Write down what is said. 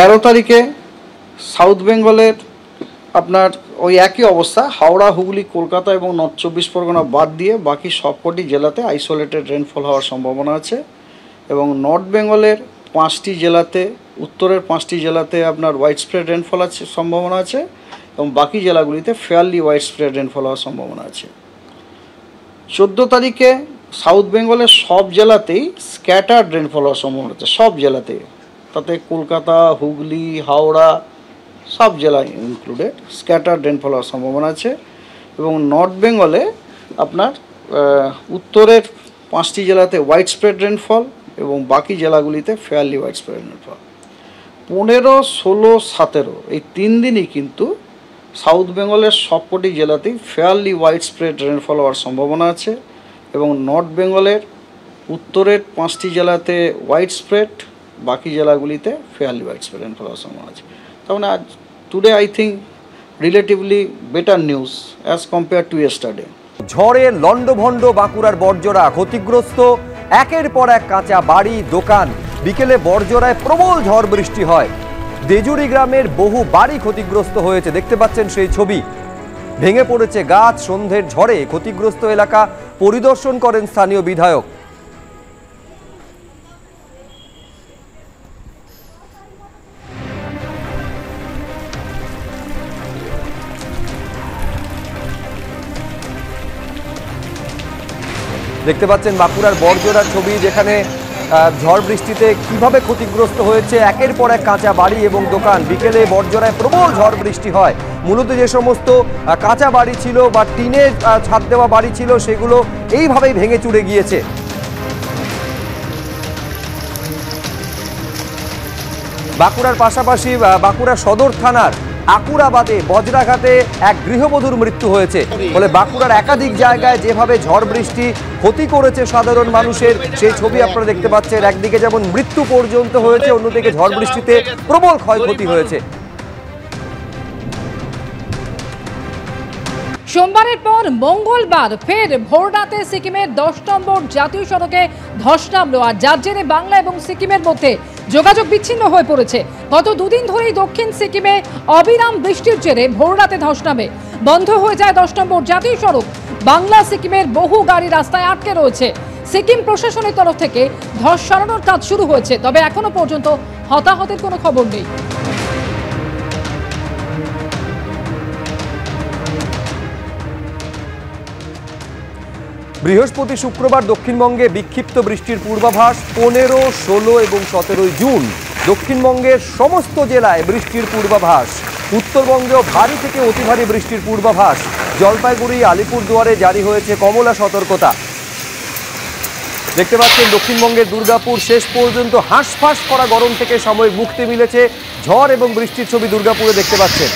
13 তারিখে সাউথ বেঙ্গলের আপনার ওই একই অবস্থা, হাওড়া, হুগলি, কলকাতা এবং নর্থ 24 পরগনা বাদ দিয়ে বাকি সবকটি জেলাতে আইসোলেটেড রেনফল হওয়ার সম্ভাবনা আছে। এবং নর্থ বেঙ্গলের 5টি জেলাতে, উত্তরের 5টি জেলাতে আপনার হোয়াইট স্প্রেড রেনফল আছে সম্ভাবনা আছে, এবং বাকি জেলাগুলিতে ফেয়ারলি হোয়াইট স্প্রেড রেনফল হওয়ার সম্ভাবনা আছে। 14 তারিখে সাউথ বেঙ্গলের সব জেলাতেই স্ক্যাটার্ড রেনফল হওয়ার সম্ভাবনা আছে, সব জেলাতেই, তাতে কলকাতা, হুগলি, হাওড়া সব জেলায় ইনক্লুডেড স্ক্যাটার্ড রেনফল হওয়ার সম্ভাবনা আছে। এবং নর্থ বেঙ্গলে আপনার উত্তরের 5টি জেলাতে হোয়াইট স্প্রেড রেনফল এবং বাকি জেলাগুলিতে ফেয়ারলি হোয়াইট স্প্রেড রেনফল। 15, 16, 17 এই 3 দিনই কিন্তু সাউথ বেঙ্গলের সবকটি জেলাতেই ফেয়ারলি হোয়াইট স্প্রেড রেনফল হওয়ার সম্ভাবনা আছে। এবং নর্থ বেঙ্গলের উত্তরের 5টি জেলাতে হোয়াইট স্প্রেড, বাকি জেলাগুলিতে ফেয়ারলি হোয়াইট স্প্রেড রেনফল হওয়ার সম্ভাবনা আছে। তার মানে আজ today I think relatively better news as compare to yesterday. ঝড়ে লন্ডভন্ড বাঁকুড়ার বড়জোড়া, ক্ষতিগ্রস্ত একের পর এক কাঁচা বাড়ি, দোকান। বিকেলে বড়জোড়ায় প্রবল ঝড় বৃষ্টি হয়, দেজুরি গ্রামের বহু বাড়ি ক্ষতিগ্রস্ত হয়েছে। দেখতে পাচ্ছেন সেই ছবি, ভেঙে পড়েছে গাছ। সন্ধ্যের ঝড়ে ক্ষতিগ্রস্ত এলাকা পরিদর্শন করেন স্থানীয় বিধায়ক। দেখতে পাচ্ছেন বাঁকুড়ার বড়জোড়ার ছবি, যেখানে ঝড় বৃষ্টিতে কিভাবে ক্ষতিগ্রস্ত হয়েছে একের পর এক কাঁচা বাড়ি এবং দোকান। বিকেলে বড়জোড়ায় প্রবল ঝড় বৃষ্টি হয়, মূলত যে সমস্ত কাঁচা বাড়ি ছিল বা টিনের ছাদ দেওয়া বাড়ি ছিল সেগুলো এইভাবেই ভেঙে চুরে গিয়েছে। বাঁকুড়ার পাশাপাশি বাঁকুড়া সদর থানার আকুরাবাদে বজ্রাঘাতে এক গৃহবধূর মৃত্যু হয়েছে। ফলে বাঁকুড়ার একাধিক জায়গায় যেভাবে ঝড় বৃষ্টি ক্ষতি করেছে সাধারণ মানুষের, সেই ছবি আপনারা দেখতে পাচ্ছেন। একদিকে যেমন মৃত্যু পর্যন্ত হয়েছে, অন্যদিকে ঝড় বৃষ্টিতে প্রবল ক্ষয়ক্ষতি হয়েছে। সোমবারের পর মঙ্গলবার ফের ভোররাতে সিকিমের 10 নম্বর জাতীয় সড়কে ধস নামলো, আর যার জেরে বাংলা এবং সিকিমের মধ্যে যোগাযোগ বিচ্ছিন্ন হয়ে পড়েছে। গত দুদিন ধরেই দক্ষিণ সিকিমে অবিরাম বৃষ্টির জেরে ভোররাতে ধস নামে, বন্ধ হয়ে যায় 10 নম্বর জাতীয় সড়ক। বাংলা সিকিমের বহু গাড়ি রাস্তায় আটকে রয়েছে। সিকিম প্রশাসনের তরফ থেকে ধস সরানোর কাজ শুরু হয়েছে, তবে এখনো পর্যন্ত হতাহতের কোনো খবর নেই। বৃহস্পতি, শুক্রবার দক্ষিণবঙ্গে বিক্ষিপ্ত বৃষ্টির পূর্বাভাস। 15, 16 এবং 17 জুন দক্ষিণবঙ্গের সমস্ত জেলায় বৃষ্টির পূর্বাভাস। উত্তরবঙ্গেও ভারী থেকে অতি ভারী বৃষ্টির পূর্বাভাস। জলপাইগুড়ি, আলিপুরদুয়ারে জারি হয়েছে কমলা সতর্কতা। দেখতে পাচ্ছেন দক্ষিণবঙ্গের দুর্গাপুর শেষ পর্যন্ত হাঁসফাঁস করা গরম থেকে সাময়িক মুক্তি মিলেছে। ঝড় এবং বৃষ্টির ছবি দুর্গাপুরে দেখতে পাচ্ছেন।